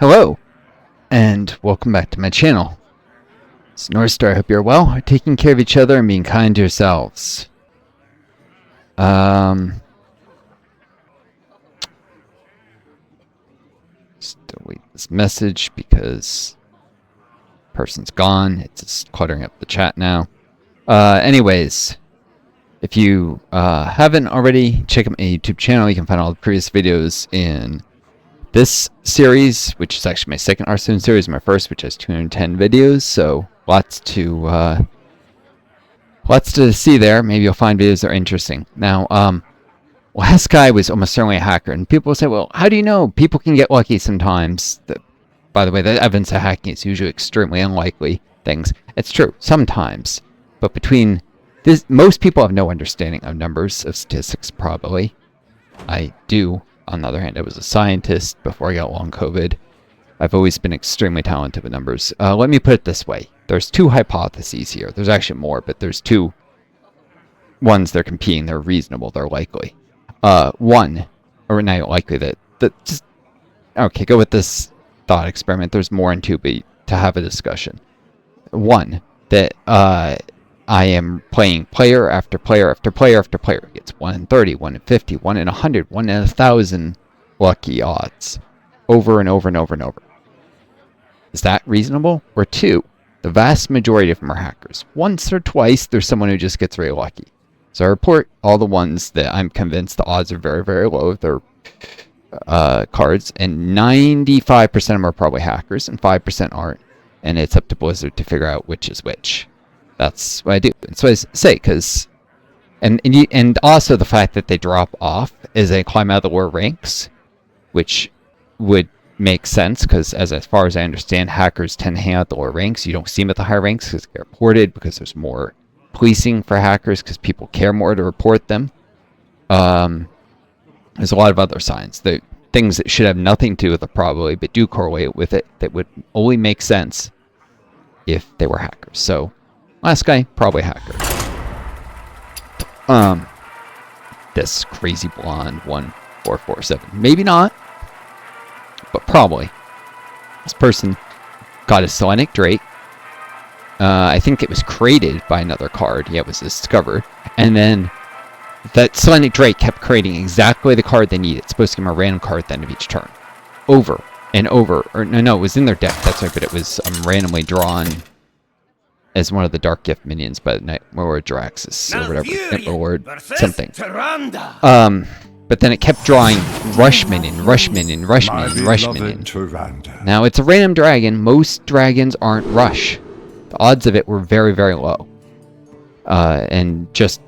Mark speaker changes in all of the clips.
Speaker 1: Hello, and welcome back to my channel. It's Northstar. I hope you're well, are taking care of each other, and being kind to yourselves. Just delete this message because the person's gone. It's just cluttering up the chat now. Anyways, if you haven't already, check out my YouTube channel. You can find all the previous videos in this series, which is actually my second Hearthstone series, my first, which has 210 videos, so lots to see there. Maybe you'll find videos that are interesting. Now, last guy was almost certainly a hacker, and people will say, well, how do you know? People can get lucky sometimes. By the way, the evidence of hacking is usually extremely unlikely things. It's true, sometimes. But between this, most people have no understanding of numbers, of statistics, probably. I do. On the other hand, I was a scientist before I got long COVID. I've always been extremely talented with numbers. Let me put it this way. There's two hypotheses here. There's actually more, but there's two ones they're competing. They're reasonable. They're likely. One, or not likely, just, okay, go with this thought experiment. There's more in two, but to have a discussion. One, that I am playing player after player after player after player. It's 1 in 30, 1 in 50, 1 in 100, 1 in 1,000 lucky odds. Over and over and over and over. Is that reasonable? Or two, the vast majority of them are hackers. Once or twice, there's someone who just gets really lucky. So I report all the ones that I'm convinced the odds are very, very low. They're cards. And 95% of them are probably hackers, and 5% aren't. And it's up to Blizzard to figure out which is which. That's what I do. And so I say, because, and also the fact that they drop off as they climb out of the lower ranks, which would make sense, because as far as I understand, hackers tend to hang out at the lower ranks. You don't see them at the higher ranks because they get reported, because there's more policing for hackers, because people care more to report them. There's a lot of other signs, the things that should have nothing to do with it probably, but do correlate with it, that would only make sense if they were hackers. So last guy, probably hacker. This crazy blonde 1447. Maybe not, but probably. This person got a Selenic Drake. I think it was created by another card. Yeah, it was discovered. And then that Selenic Drake kept creating exactly the card they needed. It's supposed to give them a random card at the end of each turn. Over and over. Or no, it was in their deck. That's right, but it was randomly drawn as one of the Dark Gift minions by the Night Lord Draxus, or whatever, Night Lord something. But then it kept drawing Rush Minion, Rush Minion, Rush Minion, Rush Minion. Now, it's a random dragon. Most dragons aren't Rush. The odds of it were very, very low. And just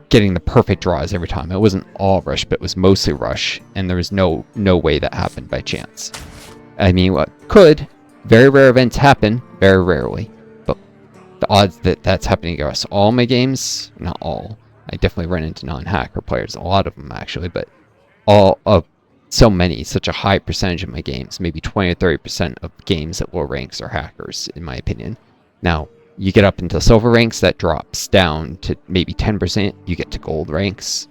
Speaker 1: getting the perfect draws every time. It wasn't all Rush, but it was mostly Rush, and there was no way that happened by chance. I mean, what could, very rare events happen, very rarely. The odds that that's happening across all my games, not all. I definitely run into non-hacker players, a lot of them actually, but all of so many, such a high percentage of my games, maybe 20 or 30% of games at low ranks are hackers, in my opinion. Now, you get up into silver ranks, that drops down to maybe 10%. You get to gold ranks,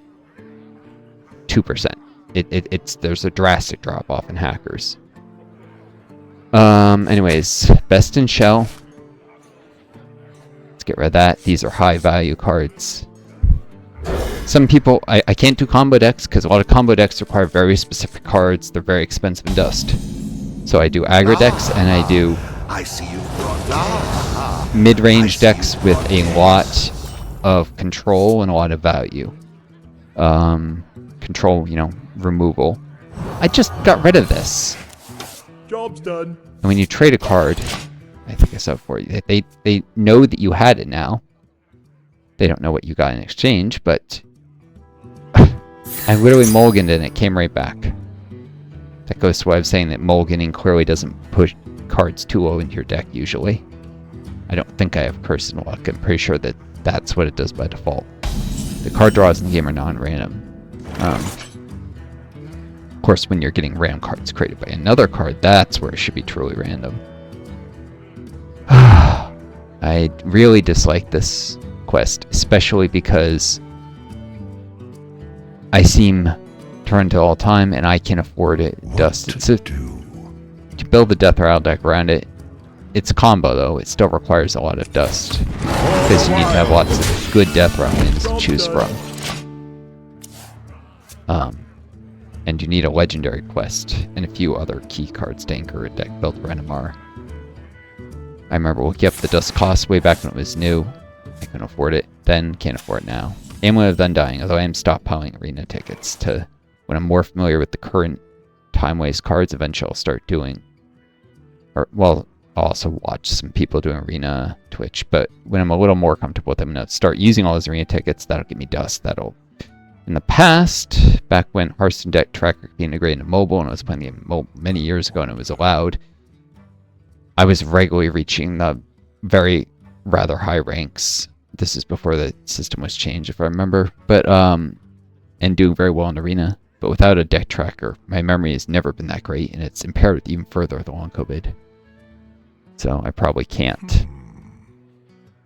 Speaker 1: 2%. There's a drastic drop off in hackers. Anyways, best in shell. Let's get rid of that. These are high value cards. Some people, I can't do combo decks because a lot of combo decks require very specific cards. They're very expensive in dust. So I do aggro decks, and I do mid-range decks with a lot of control and a lot of value. Control, removal. I just got rid of this.
Speaker 2: Job's done.
Speaker 1: And when you trade a card, I think I said for you, they know that you had it now. They don't know what you got in exchange, but I literally mulliganed it and it came right back. That goes to what I was saying, that mulliganing clearly doesn't push cards too low into your deck usually. I don't think I have Curse and Luck. I'm pretty sure that that's what it does by default. The card draws in the game are non-random. Of course, when you're getting random cards created by another card, that's where it should be truly random. I really dislike this quest, especially because I seem to run to all time and I can afford it. Dust. It's a build the Death Rattle deck around it. It's a combo though. It still requires a lot of dust because you need to have lots of good Death Rattle minions to choose from. And you need a legendary quest and a few other key cards to anchor a deck built around Amara. I remember looking up the dust cost way back when it was new. I couldn't afford it then, can't afford it now. Amulet of Undying, although I am stockpiling arena tickets to when I'm more familiar with the current time waste cards, eventually I'll start doing, or well, I'll also watch some people doing arena Twitch, but when I'm a little more comfortable with them, I'm going to start using all those arena tickets. That'll give me dust. That'll, in the past, back when Hearthstone deck tracker could be integrated into mobile, and I was playing the game many years ago and it was allowed, I was regularly reaching the very rather high ranks. This is before the system was changed, if I remember, but and doing very well in arena. But without a deck tracker, my memory has never been that great, and it's impaired even further with the long COVID. So I probably can't.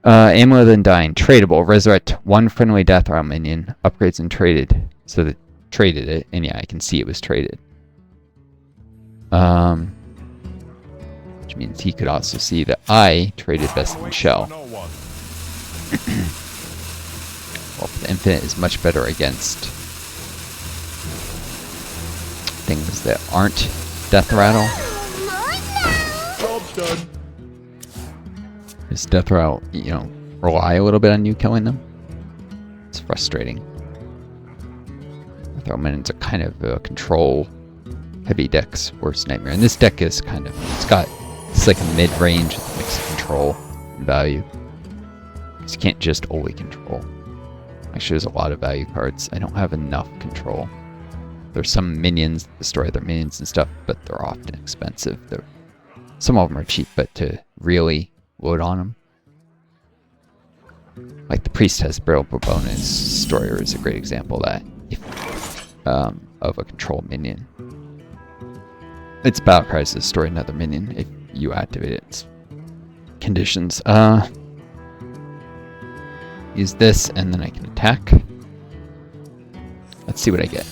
Speaker 1: Amulet of Undying, tradable. Resurrect one friendly Death Rattle minion. Upgrades and traded. So they traded it, and yeah, I can see it was traded. Which means he could also see that I traded Best in Shell. Well, the Infinite is much better against things that aren't Death Rattle.
Speaker 2: Job's done.
Speaker 1: Does Death Rattle, you know, rely a little bit on you killing them? It's frustrating. Death Rattle minions are kind of control heavy deck's worst nightmare. And this deck is kind of, it's like a mid-range mix of control and value. You can't just only control. Actually, there's a lot of value cards. I don't have enough control. There's some minions that destroy their minions and stuff, but they're often expensive. Some of them are cheap, but to really load on them. Like the Priest has Brittle Bonus Destroyer is a great example of that. Of a control minion. Its battle cry is to destroy another minion if you activate its conditions. Use this, and then I can attack. Let's see what I get.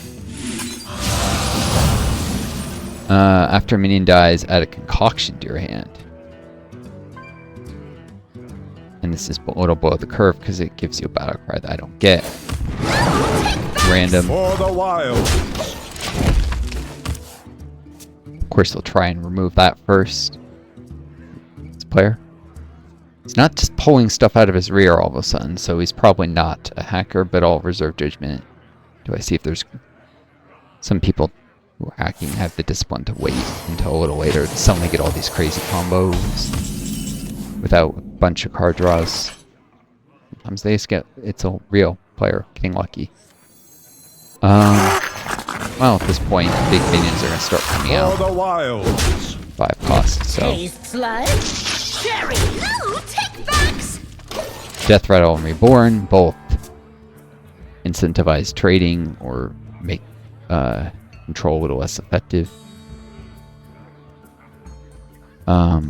Speaker 1: After a minion dies, add a concoction to your hand. And this is a little below the curve because it gives you a battle cry that I don't get. Random.
Speaker 2: For the wild.
Speaker 1: Of course, they'll try and remove that first. This player. He's not just pulling stuff out of his rear all of a sudden, so he's probably not a hacker, but I'll reserve judgment. Do I see if there's some people who are hacking have the discipline to wait until a little later to suddenly get all these crazy combos without a bunch of card draws. Sometimes they just get, it's a real player getting lucky. Well, at this point, big minions are going to start coming out.
Speaker 2: For the wilds.
Speaker 1: 5 cost, so.
Speaker 3: Tastes like cherry. No, take backs.
Speaker 1: Death Rattle and Reborn both incentivize trading or make control a little less effective. I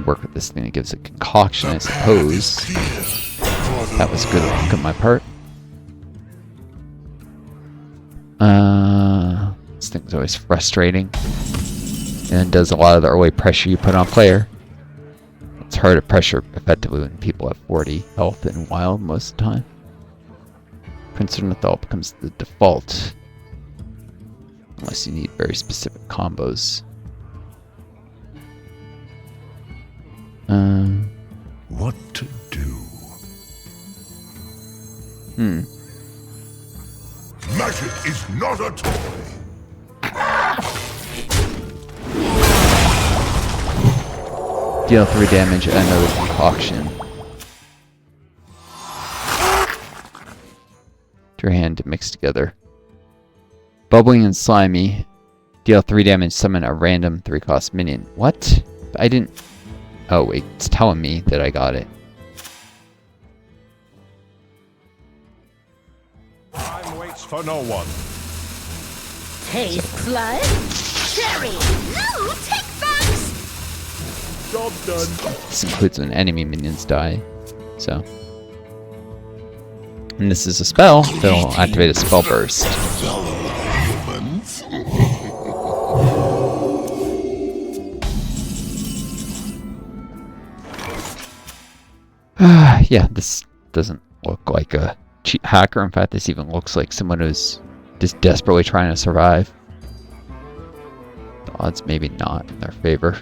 Speaker 1: work with this thing that gives a concoction, I suppose. That was good luck on my part. This thing's always frustrating. And does a lot of the early pressure you put on player. It's hard to pressure effectively when people have 40 health in wild most of the time. Prince of Northstar becomes the default. Unless you need very specific combos.
Speaker 2: What to do? Magic is not a toy.
Speaker 1: Deal 3 damage and another concoction. To your hand to mix together. Bubbling and Slimy. Deal 3 damage, summon a random 3-cost minion. What? I didn't... Oh wait, it's telling me that I got it.
Speaker 2: Time waits for no one.
Speaker 3: Tastes like cherry. No, take backs.
Speaker 2: Job's done.
Speaker 1: This includes when enemy minions die. So. And this is a spell that'll activate a spell burst. Yeah, this doesn't look like a cheat hacker. In fact, this even looks like someone who's just desperately trying to survive. The odds maybe not in their favor.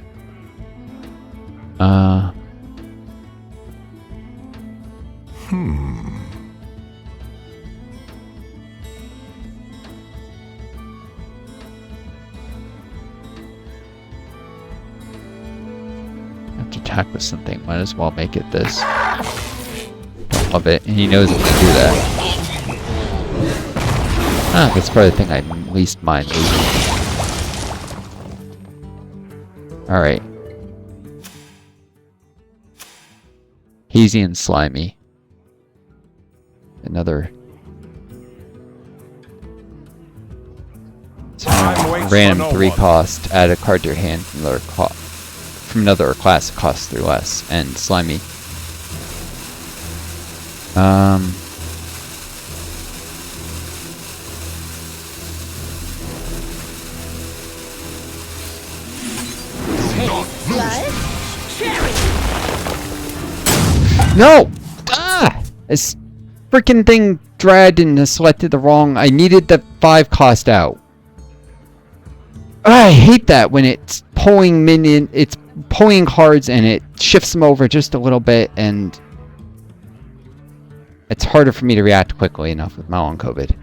Speaker 1: Have to attack with something. Might as well make it this. Don't love it, and he knows I'm gonna do that. That's probably the thing I least mind losing. Alright. Hazy and Slimy. Another random 3 cost. Add a card to your hand from another class that costs 3 less. And Slimy. No! This freaking thing dragged and selected the wrong. I needed the 5 cost out. I hate that when it's pulling it's pulling cards and it shifts them over just a little bit, and it's harder for me to react quickly enough with my long COVID.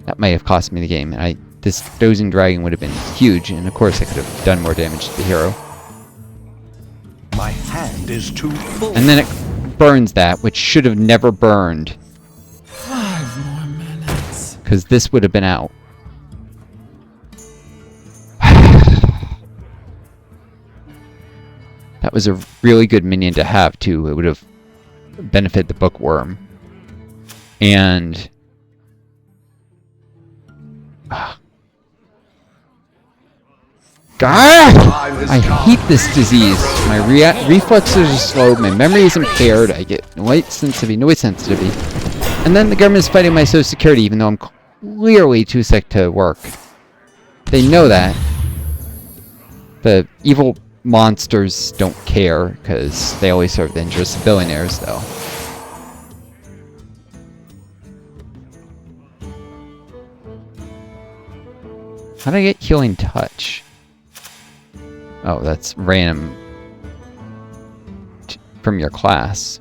Speaker 1: That may have cost me the game. This Dozing Dragon would have been huge, and of course I could have done more damage to the hero.
Speaker 2: My hand is too full.
Speaker 1: And then it burns that, which should have never burned.
Speaker 4: 5 more minutes.
Speaker 1: Because this would have been out. That was a really good minion to have, too. It would have benefited the bookworm. And... I hate this disease. My reflexes are slowed, my memory is impaired, I get noise sensitivity. And then the government is fighting my social security even though I'm clearly too sick to work. They know that. The evil monsters don't care, because they always serve the interests of billionaires, though. How did I get Healing Touch? Oh, that's random from your class.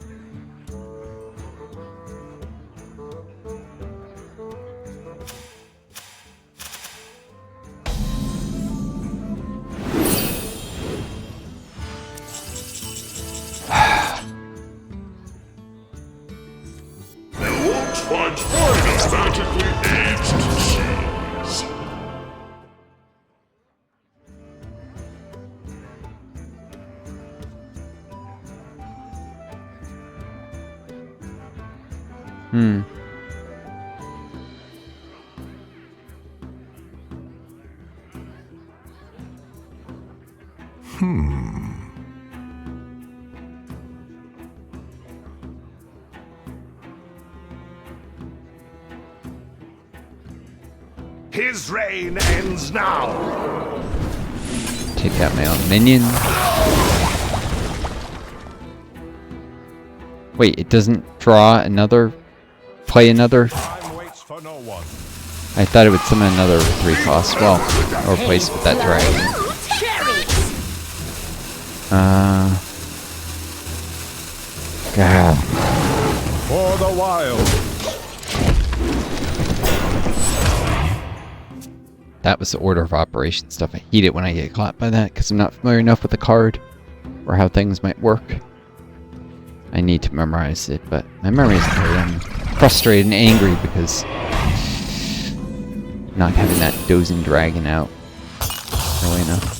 Speaker 2: His reign ends now.
Speaker 1: Take out my own minion. Wait, it doesn't draw another... play another...
Speaker 2: Time waits for no one.
Speaker 1: I thought it would summon another 3 cost. Well, or replace with that dragon. God.
Speaker 2: For the wild.
Speaker 1: That was the order of operation stuff. I hate it when I get caught by that, because I'm not familiar enough with the card, or how things might work. I need to memorize it, but my memory isn't great. I'm frustrated and angry because not having that Dozing Dragon out early enough.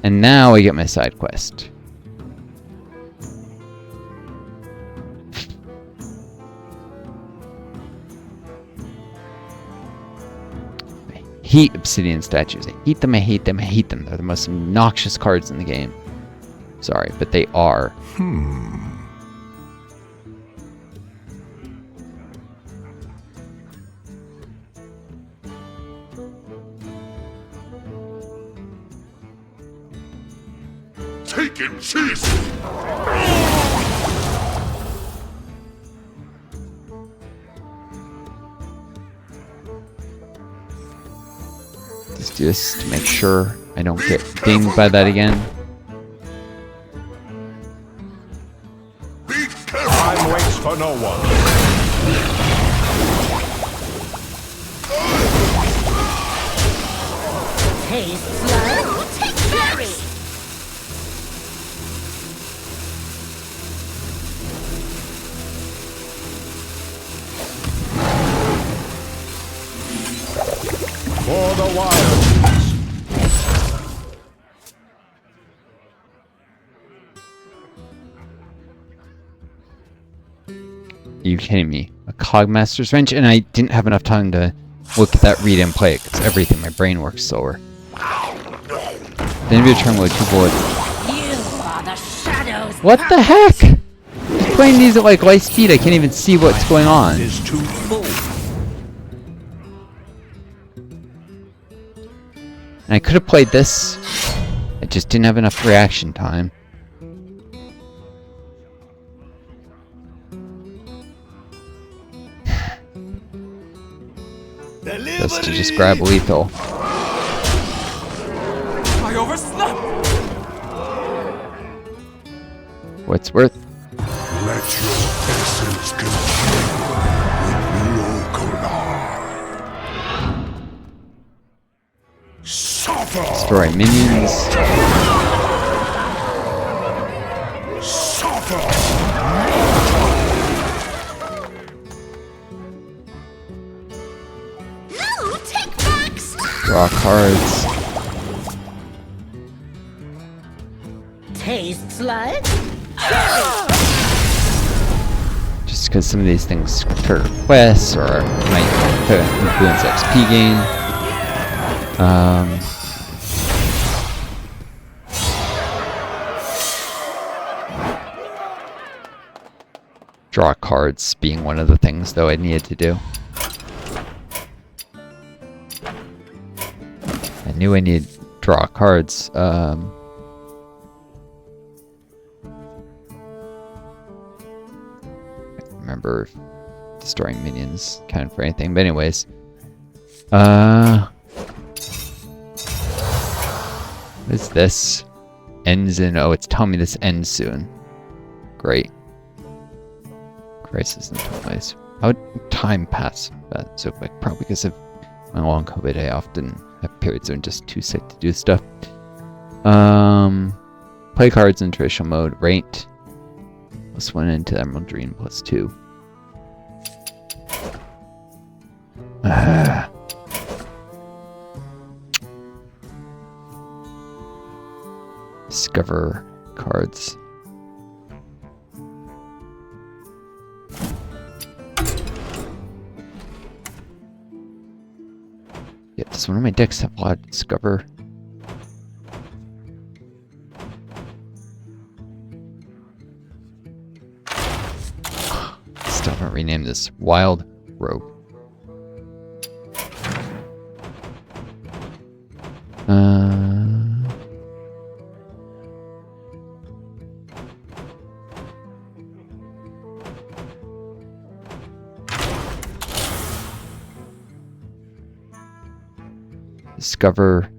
Speaker 1: And now I get my side quest. I hate Obsidian statues. I hate them, I hate them, I hate them. They're the most obnoxious cards in the game. Sorry, but they are.
Speaker 2: Take him, Jesus!
Speaker 1: Let's do this to make sure I don't get dinged by that again.
Speaker 2: Time waits for no one.
Speaker 3: Taste blood. Take berry.
Speaker 2: For the wilds.
Speaker 1: Are you kidding me? A Cogmaster's Wrench? And I didn't have enough time to look at that read and play it, because everything, my brain works slower. Then be a turn with 2 bullets.
Speaker 3: You are the shadows.
Speaker 1: What the heck? I'm playing these at like light speed, I can't even see what's going on.
Speaker 2: Is too full.
Speaker 1: And I could have played this. I just didn't have enough reaction time. Just to just grab lethal.
Speaker 4: I overslept.
Speaker 1: What's worth?
Speaker 2: Let your essence consume with local art. Suffer!
Speaker 1: Destroy minions.
Speaker 2: Suffer!
Speaker 3: No, take backs.
Speaker 1: Draw cards.
Speaker 3: Taste blood.
Speaker 1: Just because some of these things trigger quests or might influence XP gain. Draw cards being one of the things, though, I needed to do. I knew I needed to draw cards. Remember destroying minions counted for anything, but anyways. What is this? Ends in, oh, it's telling me this ends soon. Great. Crisis in 12 days. How would time pass that so quick? Probably because of my long COVID. I often have periods when I'm just too sick to do stuff. Play cards in traditional mode. Rate. +1 into Emerald Dream +2. Discover cards. Yeah, does one of my decks have a lot of discover? Still haven't renamed this. Wild Rope.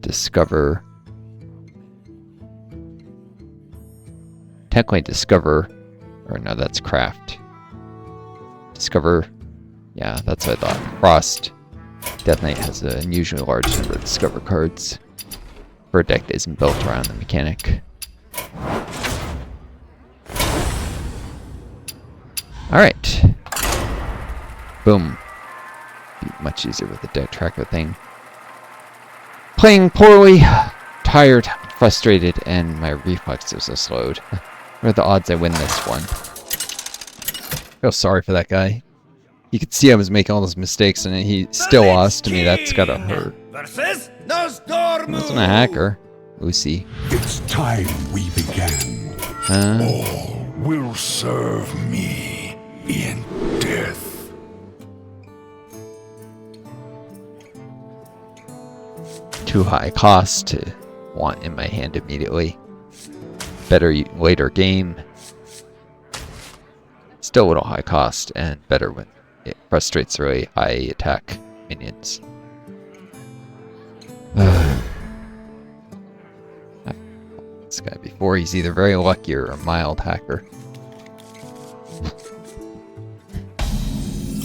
Speaker 1: Discover. Technically discover, or no, that's craft. Discover, yeah, that's what I thought. Frost Death Knight has an unusually large number of discover cards for a deck that isn't built around the mechanic. Alright. Boom. Be much easier with the deck tracker thing. Playing poorly, tired, frustrated, and my reflexes are slowed. What are the odds I win this one? I feel sorry for that guy. You could see I was making all those mistakes and he still lost to me. That's gotta hurt. I wasn't a hacker. Lucy.
Speaker 2: It's time we began. All will serve me in death.
Speaker 1: Too high cost to want in my hand immediately. Better later game. Still a little high cost and better when it frustrates really high attack minions. guy before. He's either very lucky or a mild hacker.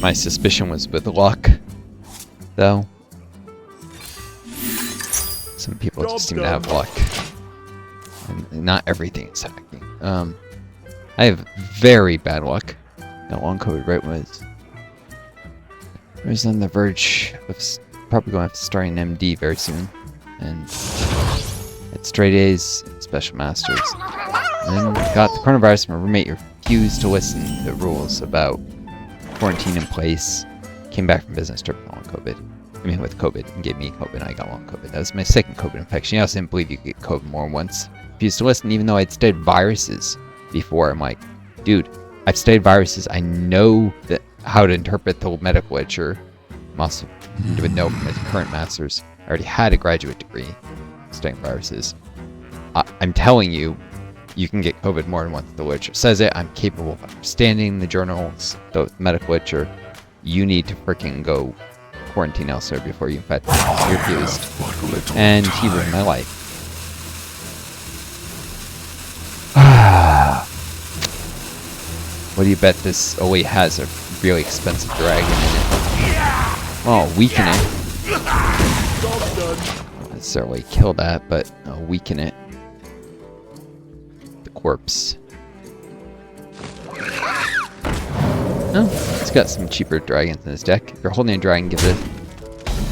Speaker 1: My suspicion was with luck, though. Some people just seem to have luck. And not everything is hacking. I have very bad luck. Got long code right was. I was on the verge of probably going to have to start an MD very soon. And had straight A's, special masters. And then got the coronavirus. My roommate refused to listen to rules about quarantine in place. Came back from business trip with long COVID. I mean, with COVID, and gave me COVID, and I got long COVID. That was my second COVID infection. I also didn't believe you could get COVID more than once. Refused to listen, even though I'd studied viruses before. I'm like, dude, I've studied viruses. I know how to interpret the medical literature. I'm also would know from my current master's. I already had a graduate degree studying viruses. I'm telling you, you can get COVID more than once. The literature says it. I'm capable of understanding the journals, the medical literature. You need to freaking go quarantine elsewhere before you infect me. He refused. And he ruined my life. What do you bet this OE has a really expensive dragon in it? Oh, weaken it. Not necessarily kill that, but I'll weaken it. The corpse. Oh, it's got some cheaper dragons in his deck. If you're holding a dragon, give it a...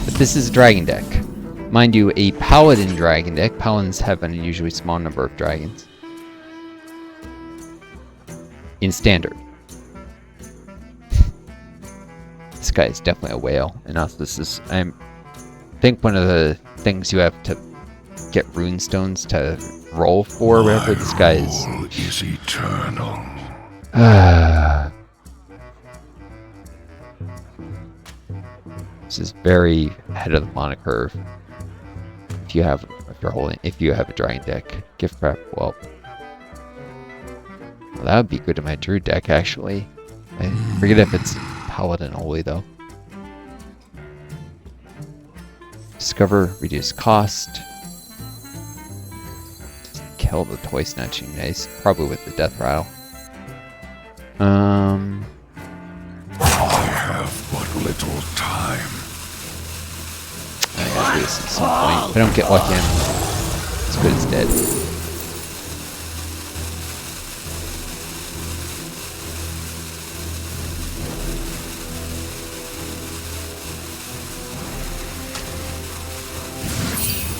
Speaker 1: But this is a dragon deck. Mind you, a paladin dragon deck. Paladins have an unusually small number of dragons. In standard. This guy is definitely a whale. And also this is... I think one of the things you have to get rune stones to roll for, whatever this guy is...
Speaker 2: is eternal.
Speaker 1: This is very ahead of the mana curve. If you have a dragon deck, gift prep. Well, that would be good in my druid deck actually. I forget if it's paladin only though. Discover, reduce cost. Just kill the toy snatching guys, probably with the death rattle.
Speaker 2: I have but little time.
Speaker 1: I gotta do this at some point. If I don't get lucky, I'm as good as dead.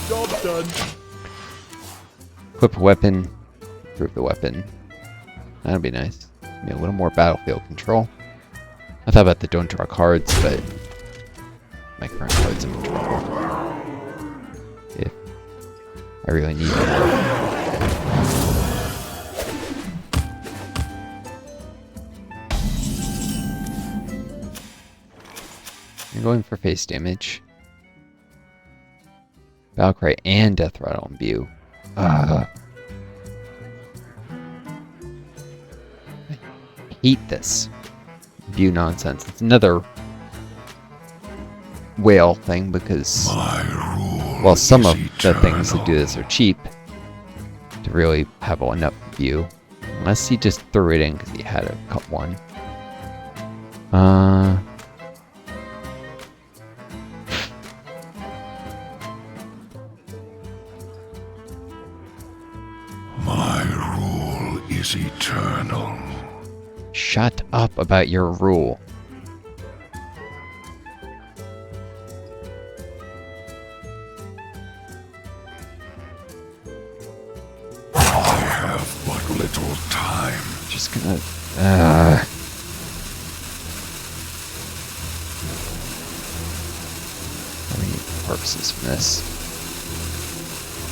Speaker 2: Job done.
Speaker 1: Equip a weapon. Improve the weapon. That'd be nice. Give me a little more battlefield control. I thought about the don't draw cards, but my current cards in control. If I really need them. I'm going for face damage. Battlecry and Death Rattle imbue. I hate this imbue nonsense. It's another whale thing because well, some of the things that do this are cheap to really have enough imbue. Unless he just threw it in because he had a cut one.
Speaker 2: Is eternal.
Speaker 1: Shut up about your rule.
Speaker 2: I have but little time.
Speaker 1: Just gonna... How many purposes from this?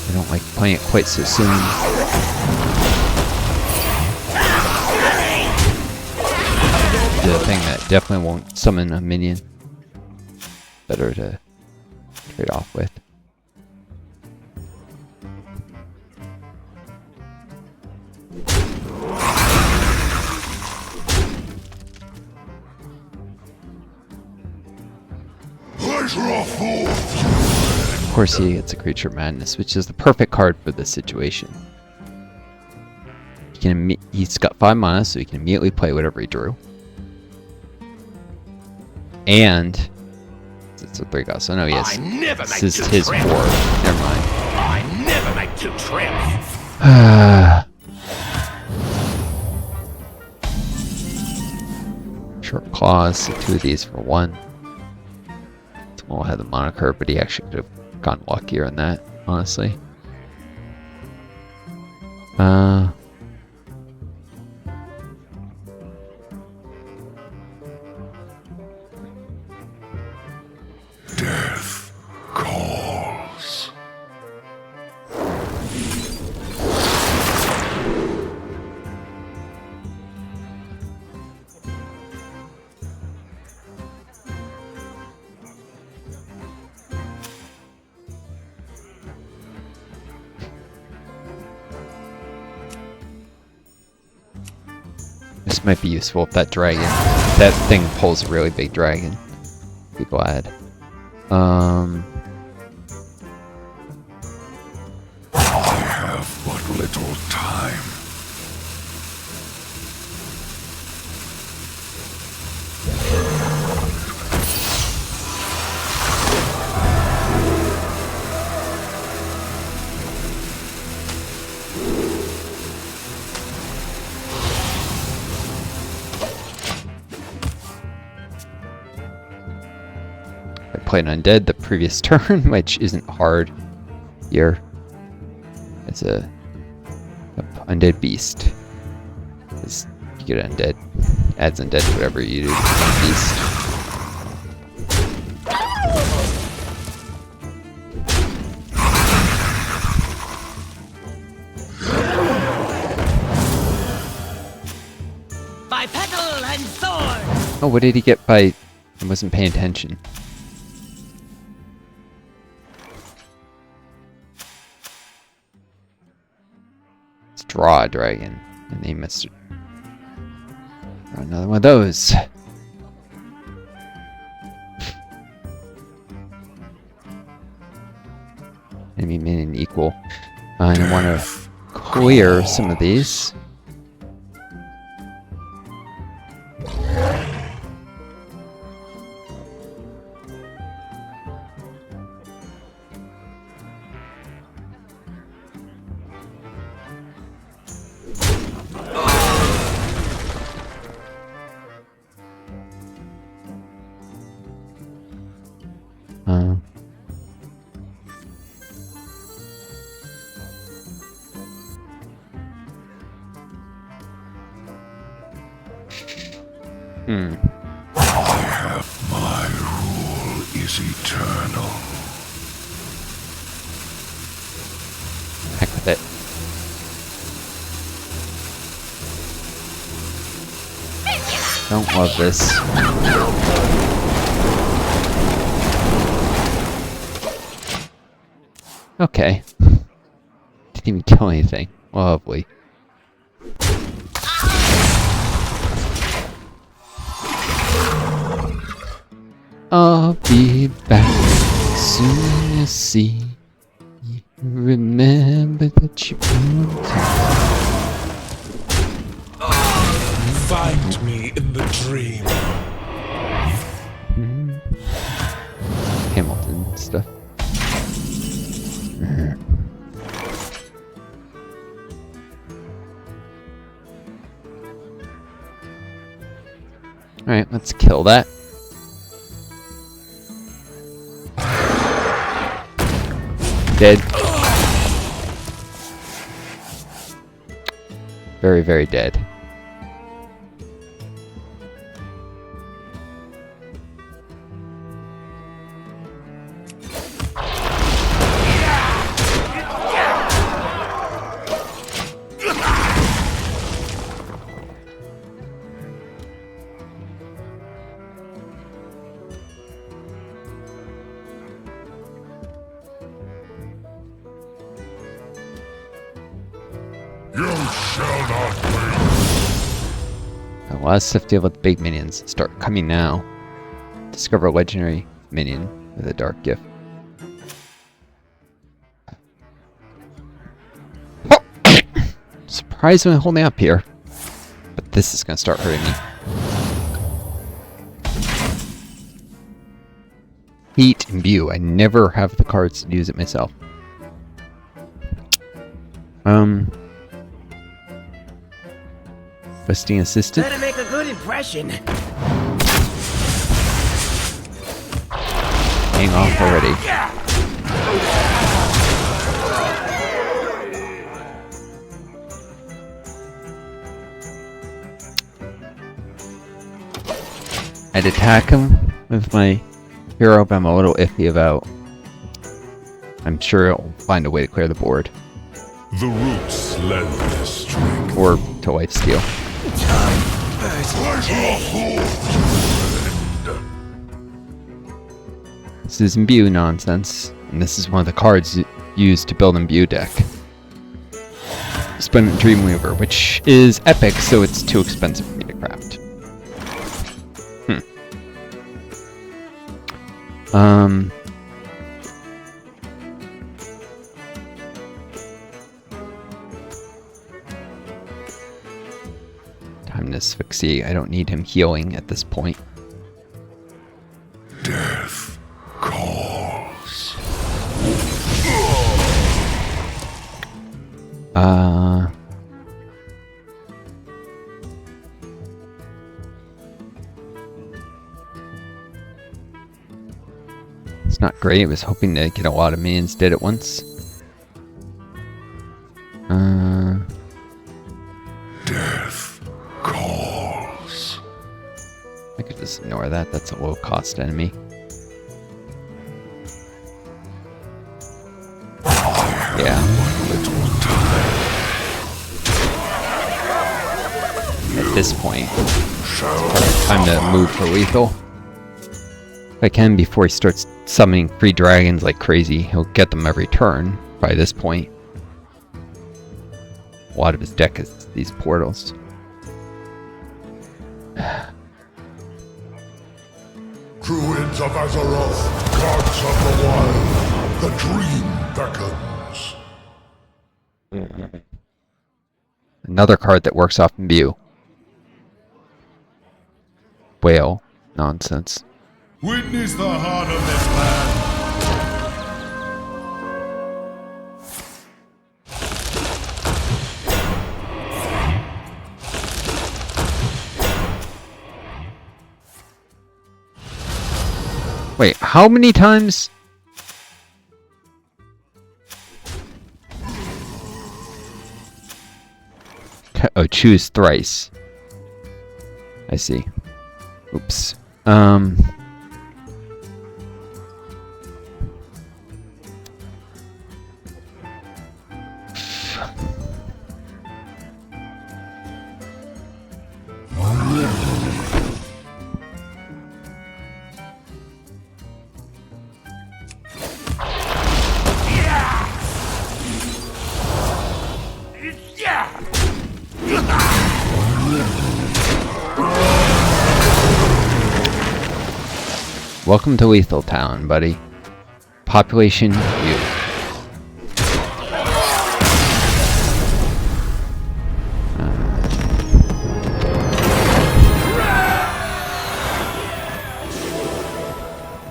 Speaker 1: I don't like playing it quite so soon. The thing that definitely won't summon a minion. Better to trade off with. Of course he gets a Creature Madness, which is the perfect card for this situation. He's got 5 mana, so he can immediately play whatever he drew. And it's a 3 cost. So no, he has. This is his 4. Never mind.
Speaker 2: I never make 2 trips.
Speaker 1: Short claws. So 2 of these for 1. We'll have the moniker, but he actually could have gone luckier on that, honestly.
Speaker 2: Death calls.
Speaker 1: This might be useful if that dragon, that thing pulls a really big dragon. Be glad.
Speaker 2: I have but little time.
Speaker 1: I played undead the previous turn, which isn't hard here. It's a undead beast. You get undead, adds undead to whatever you do to the beast.
Speaker 3: By petal and sword!
Speaker 1: Oh, what did he get by? I wasn't paying attention. Let's draw a dragon, and he missed it. Draw another one of those. Enemy minion equal. And I want to clear some of these.
Speaker 2: I have my rule is eternal.
Speaker 1: Heck with it. Don't love this. Okay. Didn't even kill anything. Lovely. I'll be back soon as see. Remember that you want
Speaker 4: Find me in the dream.
Speaker 1: Hamilton stuff. Alright, let's kill that. Dead. Very, very dead.
Speaker 2: You shall not win.
Speaker 1: A lot of stuff to deal with big minions. Start coming now. Discover a legendary minion with a dark gift. Surprise. surprisingly holding up here. But this is going to start hurting me. Heat Imbue. I never have the cards to use it myself. Questing assistant.
Speaker 5: Better make a good impression.
Speaker 1: Hang off already. I'd attack him with my hero, but I'm a little iffy about. I'm sure it'll find a way to clear the board.
Speaker 2: The roots lend their strength.
Speaker 1: Or to lifesteal. This is Imbue nonsense, and this is one of the cards used to build Imbue deck. Splendid Dreamweaver, which is epic, so it's too expensive for me to craft. Time to asphyxiate. I don't need him healing at this point.
Speaker 2: Death calls.
Speaker 1: It's not great. I was hoping to get a lot of minions dead at once.
Speaker 2: Death calls.
Speaker 1: I could just ignore that. That's a low cost enemy. Yeah. At this point, it's time to move for lethal. If I can before he starts summoning free dragons like crazy. He'll get them every turn by this point. A lot of his deck is these portals.
Speaker 2: Druids of Azeroth, gods of the wild, the dream beckons.
Speaker 1: Another card that works off Imbue. Whale. Nonsense.
Speaker 2: Witness the heart of this man.
Speaker 1: Wait, how many times? Oh, choose thrice. I see. Oops. Welcome to Lethal Town, buddy. Population U.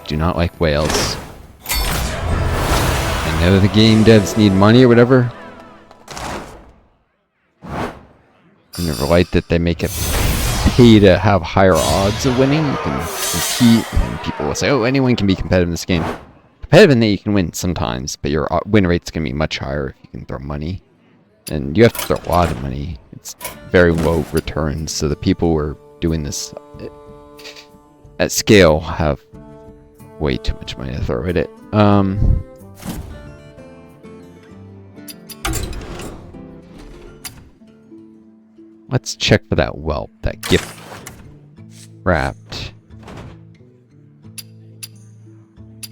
Speaker 1: Do not like whales. I know the game devs need money or whatever. I never liked that they make it pay to have higher odds of winning. You can compete, and people will say, oh, anyone can be competitive in this game. Competitive in that you can win sometimes, but your win rate's going to be much higher if you can throw money. And you have to throw a lot of money. It's very low returns, so the people who are doing this at scale have way too much money to throw at it. Let's check for that whelp, that gift wrapped.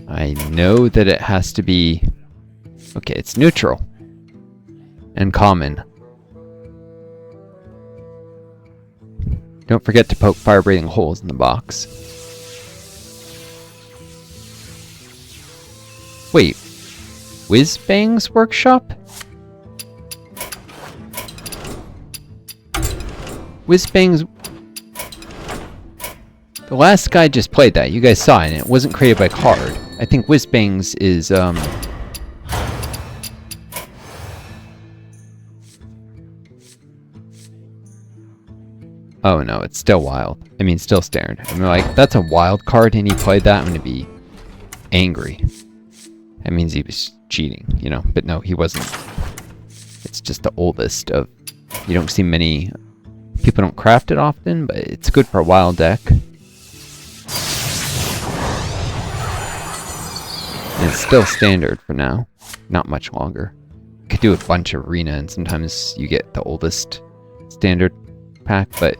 Speaker 1: I know that it has to be... Okay, it's neutral. And common. Don't forget to poke fire-breathing holes in the box. Wait. Whizbang's workshop? Whizbangs. The last guy just played that. You guys saw it, and it wasn't created by Card. I think Whizbangs is oh no, it's still wild. I mean, still standard. I mean, like, that's a wild card and he played that, I'm gonna be angry. That means he was cheating, you know, but no, he wasn't. It's just the oldest of, you don't see many, people don't craft it often, but it's good for a wild deck. And it's still standard for now, not much longer. You could do a bunch of arena and sometimes you get the oldest standard pack, but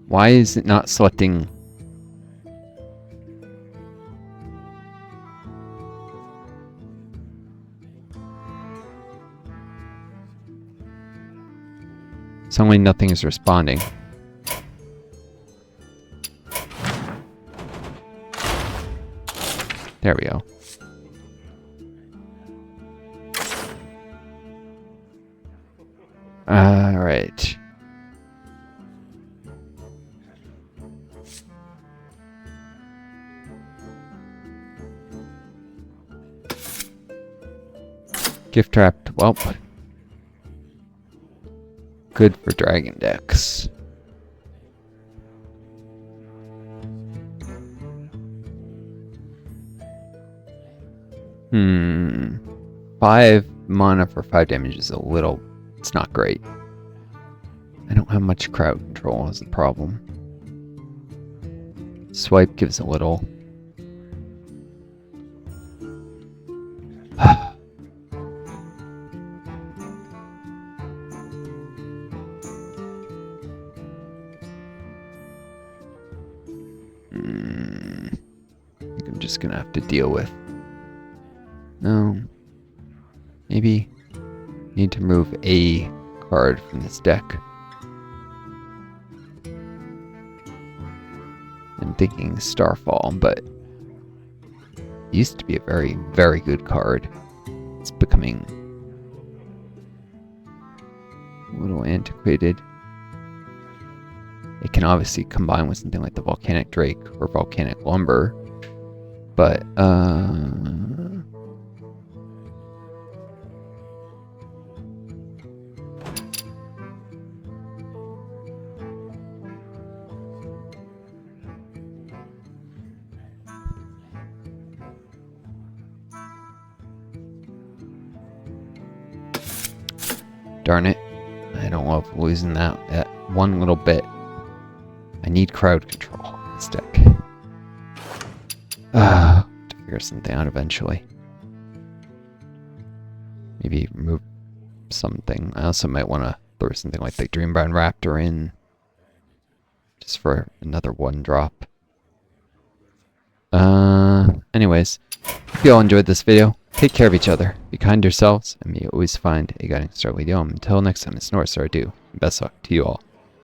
Speaker 1: why is it not selecting? Suddenly nothing is responding. There we go. Alright. Gift trapped. Well, good for dragon decks. Hmm. 5 mana for 5 damage is a little... It's not great. I don't have much crowd control is the problem. Swipe gives a little... I think I'm just gonna have to deal with... No. Maybe need to remove a card from this deck. I'm thinking Starfall, but it used to be a very, very good card. It's becoming a little antiquated. It can obviously combine with something like the Volcanic Drake or Volcanic Lumber, but darn it. I don't love losing that one little bit. I need crowd control in this deck. To figure something out eventually. Maybe remove something. I also might want to throw something like the Dreambound Raptor in. Just for another 1-drop. Anyways. Hope you all enjoyed this video. Take care of each other. Be kind to yourselves. And may you always find a guiding star lead you on. Until next time, it's Northstar. Best luck to you all.